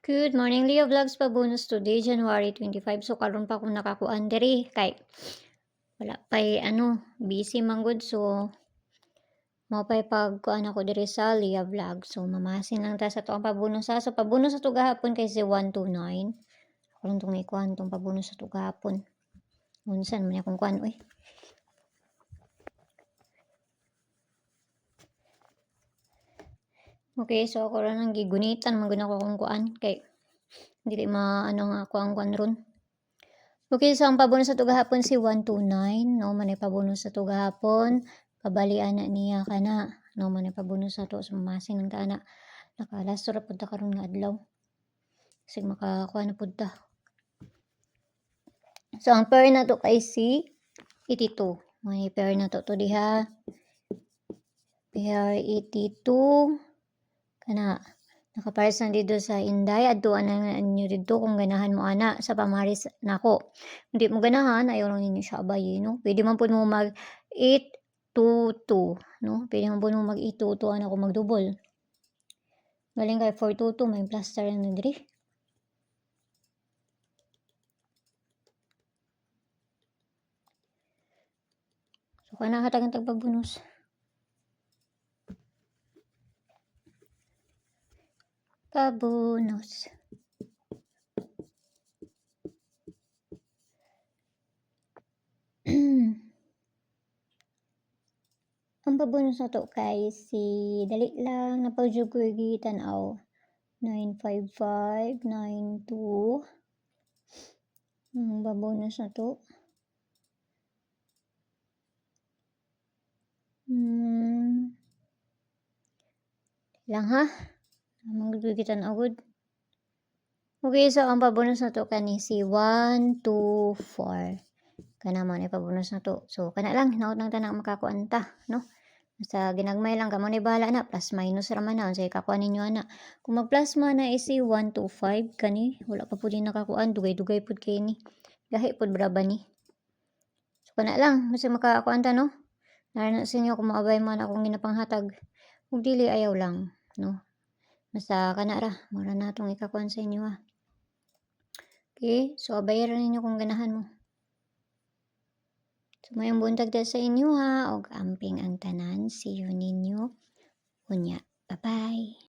Good morning, Leo Vlogs pa bonus today, January 25. So karon pa akong nakakuan diri kay wala pay busy man gud, so mao pay pagkuan ako diri sa Leo Vlog. So mamasin lang ta sa to ang pabonus sa. So pabonus sa to gahapon kay si 129. Karon tong ikuan tong pabonus sa to gahapon. Unsan man akong kuan oy. Okay, so ako ra nang gigunitan man gud ako kung kuan kay dili maano nga ako ang kuan ron. Okay, so ang pabonus sa to gahapon si 129, no, manay pabonus sa to gahapon, pabalian na niya kana, no, manay pabonus sa to, so mamasin ng taana, nakalas ra pud ta karon nga adlaw. Sig makakuha na pud ta. So ang pair na to kay si 82. May pair na to diha. Pair 82 kana nakapares na dito sa Inday, adtuan na ninyo dito kung ganahan mo ana sa pamaris nako. Hindi mo ganahan, ayaw lang ninyo siya abayin, no? Pwede man po mo mag 822, no? Pwede man po mo mag 822, ano ko mag-double. Galing kay 422, may plaster na diri. So, kana hatag ang pagbonus. Pabonus. Ang pabonus na to kay si dali lang napawjud ko gitanaw 95592. Ang pabonus na to. Lang ha. Magdugi kita na agad. Okay, so ang pabonus na to kani si 124. Kana man ay pabonus na to. So kana lang hinaot lang ta na makakuan ta, no? Sa ginagmay lang kamo ni bahala na plus minus ra man na unsay kakuan ninyo ana. Kung mag plus man na isi 125 kani wala pa pud nakakuan, dugay-dugay pud kay ni. Gahi pud braba ni. So kana lang basta makakuan ta, no? Narana sa inyo kung maabay man akong ginapanghatag. Kung dili ayaw lang, no? Basta kana ra, mura na itong ikakuan sa inyo ha. Okay, so abayaran ninyo kung ganahan mo. So mayong buntag sa inyo ha, og amping ang tanan. See you ninyo. Unya, bye-bye.